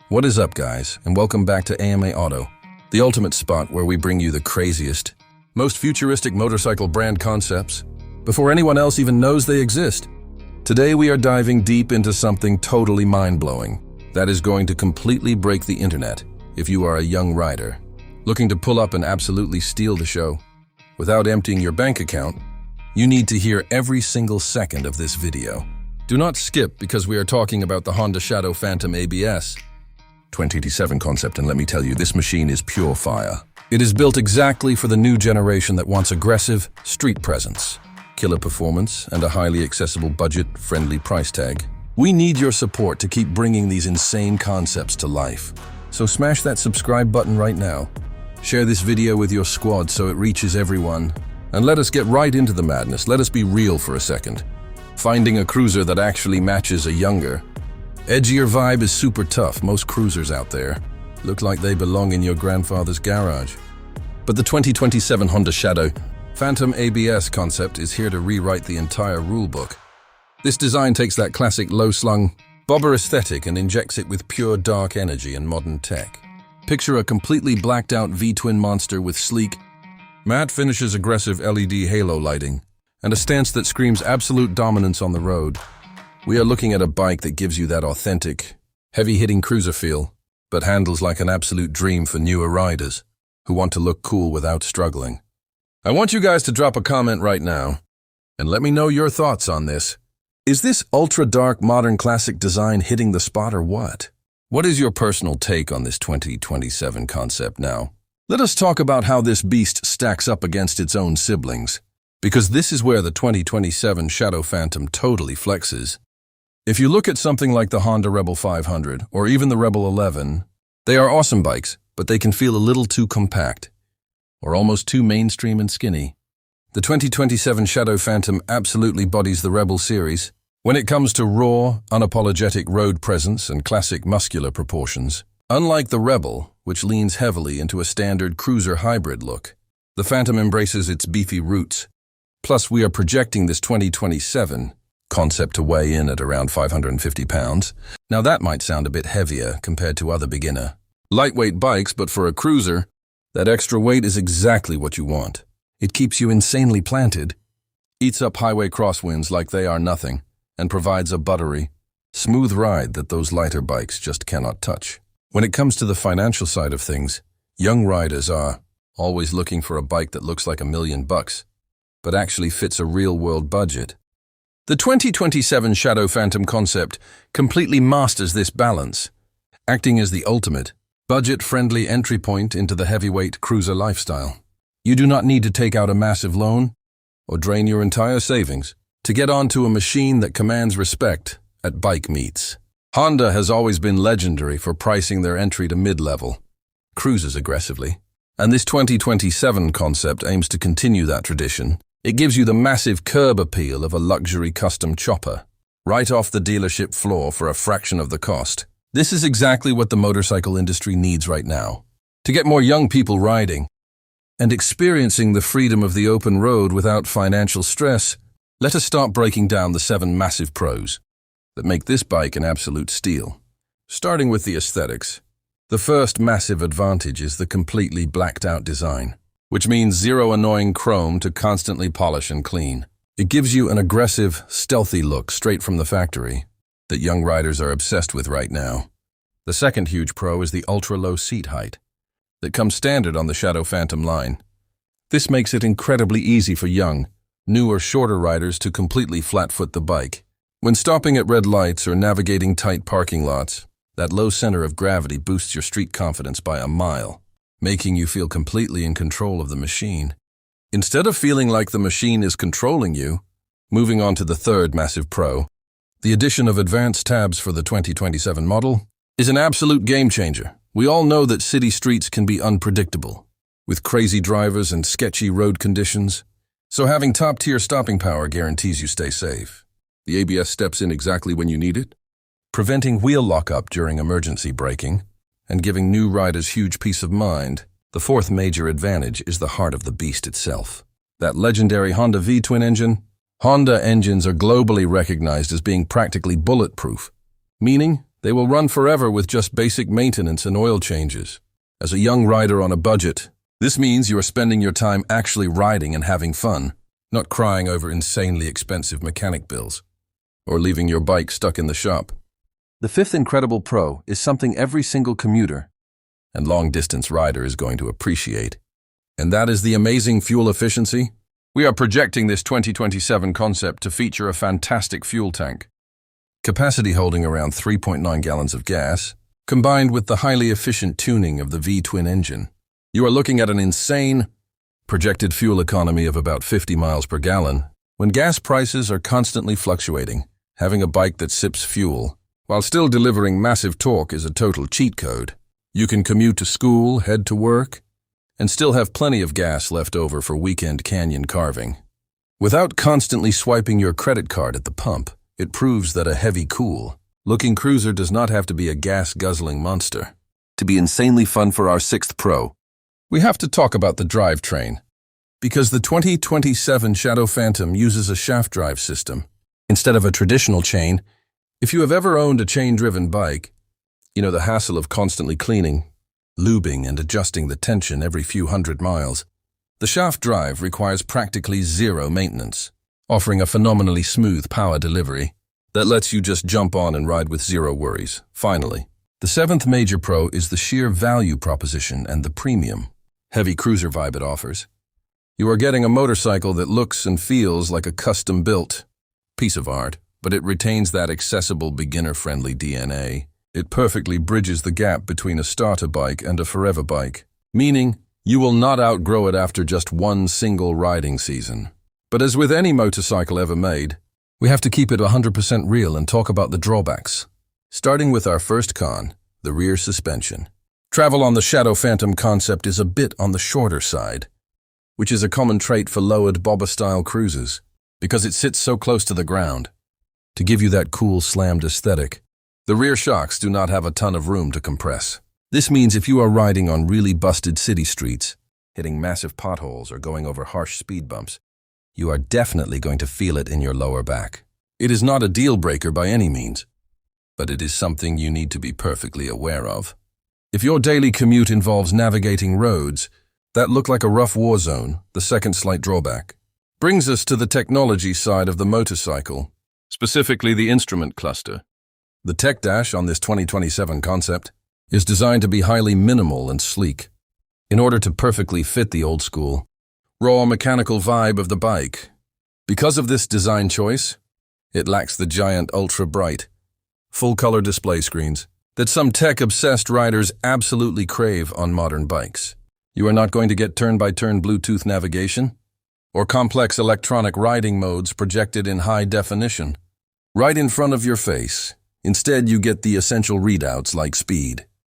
What is up, guys, and welcome back to AMA Auto, the ultimate spot where we bring you the craziest, most futuristic motorcycle brand concepts before anyone else even knows they exist. Today we are diving deep into something totally mind-blowing that is going to completely break the internet if you are a young rider looking to pull up and absolutely steal the show. Without emptying your bank account, you need to hear every single second of this video. Do not skip because we are talking about the Honda Shadow Phantom ABS 2087 concept, and let me tell you, this machine is pure fire. It is built exactly for the new generation that wants aggressive street presence, killer performance, and a highly accessible budget-friendly price tag. We need your support to keep bringing these insane concepts to life. So smash that subscribe button right now. Share this video with your squad so it reaches everyone. And let us get right into the madness. Let us be real for a second. Finding a cruiser that actually matches a younger, edgier vibe is super tough. Most cruisers out there look like they belong in your grandfather's garage. But the 2027 Honda Shadow Phantom ABS concept is here to rewrite the entire rulebook. This design takes that classic low-slung, bobber aesthetic and injects it with pure dark energy and modern tech. Picture a completely blacked-out V-twin monster with sleek, matte finishes, aggressive LED halo lighting, and a stance that screams absolute dominance on the road. We are looking at a bike that gives you that authentic, heavy-hitting cruiser feel, but handles like an absolute dream for newer riders who want to look cool without struggling. I want you guys to drop a comment right now and let me know your thoughts on this. Is this ultra-dark modern classic design hitting the spot or what? What is your personal take on this 2027 concept now? Let us talk about how this beast stacks up against its own siblings, because this is where the 2027 Shadow Phantom totally flexes. If you look at something like the Honda Rebel 500 or even the Rebel 11, they are awesome bikes, but they can feel a little too compact or almost too mainstream and skinny. The 2027 Shadow Phantom absolutely bodies the Rebel series when it comes to raw, unapologetic road presence and classic muscular proportions. Unlike the Rebel, which leans heavily into a standard cruiser hybrid look, the Phantom embraces its beefy roots. Plus, we are projecting this 2027 concept to weigh in at around 550 pounds. Now that might sound a bit heavier compared to other beginner, lightweight bikes, but for a cruiser, that extra weight is exactly what you want. It keeps you insanely planted, eats up highway crosswinds like they are nothing, and provides a buttery, smooth ride that those lighter bikes just cannot touch. When it comes to the financial side of things, young riders are always looking for a bike that looks like $1 million, but actually fits a real-world budget. The 2027 Shadow Phantom concept completely masters this balance, acting as the ultimate, budget-friendly entry point into the heavyweight cruiser lifestyle. You do not need to take out a massive loan or drain your entire savings to get onto a machine that commands respect at bike meets. Honda has always been legendary for pricing their entry to mid-level cruisers aggressively, and this 2027 concept aims to continue that tradition. It gives you the massive curb appeal of a luxury custom chopper, right off the dealership floor for a fraction of the cost. This is exactly what the motorcycle industry needs right now. To get more young people riding and experiencing the freedom of the open road without financial stress, let us start breaking down the 7 massive pros that make this bike an absolute steal. Starting with the aesthetics, the first massive advantage is the completely blacked-out design, which means zero annoying chrome to constantly polish and clean. It gives you an aggressive, stealthy look straight from the factory that young riders are obsessed with right now. The second huge pro is the ultra-low seat height that comes standard on the Shadow Phantom line. This makes it incredibly easy for young, newer, shorter riders to completely flat-foot the bike. When stopping at red lights or navigating tight parking lots, that low center of gravity boosts your street confidence by a mile, making you feel completely in control of the machine. Instead of feeling like the machine is controlling you, moving on to the third massive pro, the addition of advanced tabs for the 2027 model is an absolute game-changer. We all know that city streets can be unpredictable, with crazy drivers and sketchy road conditions, so having top-tier stopping power guarantees you stay safe. The ABS steps in exactly when you need it, preventing wheel lock-up during emergency braking, and giving new riders huge peace of mind. The fourth major advantage is the heart of the beast itself. That legendary Honda V-twin engine. Honda engines are globally recognized as being practically bulletproof, meaning They will run forever with just basic maintenance and oil changes. As a young rider on a budget, this means you are spending your time actually riding and having fun, not crying over insanely expensive mechanic bills, or leaving your bike stuck in the shop. The fifth incredible pro is something every single commuter and long-distance rider is going to appreciate. And that is the amazing fuel efficiency. We are projecting this 2027 concept to feature a fantastic fuel tank, capacity holding around 3.9 gallons of gas, combined with the highly efficient tuning of the V-twin engine. You are looking at an insane projected fuel economy of about 50 miles per gallon. When gas prices are constantly fluctuating, having a bike that sips fuel while still delivering massive torque is a total cheat code. You can commute to school, head to work, and still have plenty of gas left over for weekend canyon carving. Without constantly swiping your credit card at the pump, it proves that a heavy, cool-looking cruiser does not have to be a gas-guzzling monster. To be insanely fun for our sixth pro, we have to talk about the drivetrain, because the 2027 Shadow Phantom uses a shaft drive system instead of a traditional chain. If you have ever owned a chain-driven bike, you know the hassle of constantly cleaning, lubing, and adjusting the tension every few hundred miles. The shaft drive requires practically zero maintenance, offering a phenomenally smooth power delivery that lets you just jump on and ride with zero worries. Finally, the seventh major pro is the sheer value proposition and the premium, heavy cruiser vibe it offers. You are getting a motorcycle that looks and feels like a custom-built piece of art, but it retains that accessible, beginner-friendly DNA. It perfectly bridges the gap between a starter bike and a forever bike, meaning you will not outgrow it after just one single riding season. But as with any motorcycle ever made, we have to keep it 100% real and talk about the drawbacks. Starting with our first con, the rear suspension. Travel on the Shadow Phantom concept is a bit on the shorter side, which is a common trait for lowered bobber-style cruisers, because it sits so close to the ground. To give you that cool, slammed aesthetic, the rear shocks do not have a ton of room to compress. This means if you are riding on really busted city streets, hitting massive potholes or going over harsh speed bumps, you are definitely going to feel it in your lower back. It is not a deal breaker by any means, but it is something you need to be perfectly aware of. If your daily commute involves navigating roads that look like a rough war zone, the second slight drawback brings us to the technology side of the motorcycle, specifically the instrument cluster. The tech dash on this 2027 concept is designed to be highly minimal and sleek, in order to perfectly fit the old-school, raw mechanical vibe of the bike. Because of this design choice, it lacks the giant ultra-bright, full-color display screens that some tech-obsessed riders absolutely crave on modern bikes. You are not going to get turn-by-turn Bluetooth navigation or complex electronic riding modes projected in high definition right in front of your face. Instead, you get the essential readouts like speed,